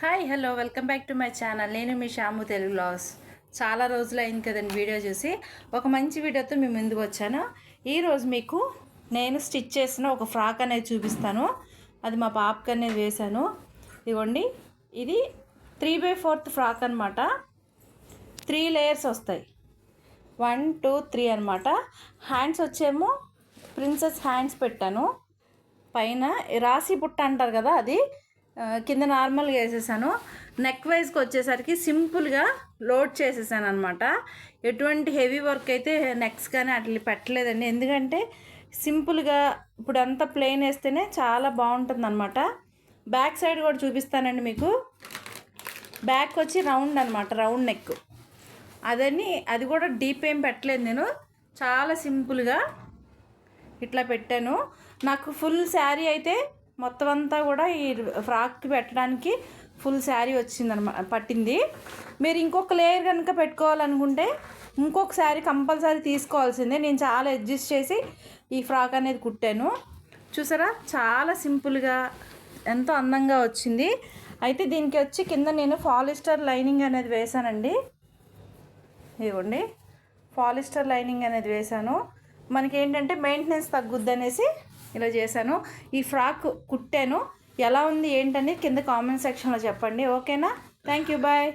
Hi hello welcome back to my channel. నేను మీ Shyam Telugu vlogs. చాలా రోజులు అయింది కదండి వీడియో చూసి. ఒక మంచి వీడియోతో మేము ముందుకు వచ్చాను. ఈరోజు మీకు నేను స్టిచ్ చేసిన ఒక ఫ్రాక్ అనేది చూపిస్తాను. అది మా పాపకి అనేది వేశాను. ఇదిగోండి, ఇది 3/4 ఫ్రాక్ అనమాట. 3 లేయర్స్ వస్తాయి. 1 2 3 అనమాట. హ్యాండ్స్ వచ్చేమో ప్రిన్సెస్ హ్యాండ్స్ పెట్టాను. పైన రాసి బుట్ట అంటారు కదా, అది కింద నార్మల్గా వేసేసాను. నెక్ వైజ్కి వచ్చేసరికి సింపుల్గా లోడ్ చేసేసాను అనమాట. ఎటువంటి హెవీ వర్క్ అయితే నెక్స్ కానీ అట్లా పెట్టలేదండి. ఎందుకంటే సింపుల్గా ఇప్పుడు అంతా ప్లెయిన్ వేస్తేనే చాలా బాగుంటుంది అనమాట. బ్యాక్ సైడ్ కూడా చూపిస్తానండి మీకు. బ్యాక్ వచ్చి రౌండ్ అనమాట, రౌండ్ నెక్. అది కూడా డీప్ ఏం పెట్టలేదు నేను. చాలా సింపుల్గా ఇట్లా పెట్టాను. నాకు ఫుల్ శారీ అయితే మొత్తం అంతా కూడా ఈ ఫ్రాక్కి పెట్టడానికి ఫుల్ శారీ వచ్చిందనమాట, పట్టింది. మీరు ఇంకొక లేయర్ కనుక పెట్టుకోవాలనుకుంటే ఇంకొక శారీ కంపల్సరీ తీసుకోవాల్సిందే. నేను చాలా అడ్జస్ట్ చేసి ఈ ఫ్రాక్ అనేది కుట్టాను. చూసారా, చాలా సింపుల్గా ఎంతో అందంగా వచ్చింది. అయితే దీనికి వచ్చి కింద నేను పాలిస్టర్ లైనింగ్ అనేది వేసానండి. ఇదిగోండి, పాలిస్టర్ లైనింగ్ అనేది వేసాను. మనకేంటంటే మెయింటెనెన్స్ తగ్గుద్ది అనేసి ఇలా చేశాను. ఈ ఫ్రాక్ కుట్టాను. ఎలా ఉంది ఏంటని కింద కామెంట్ సెక్షన్లో చెప్పండి. ఓకేనా? Thank you, bye.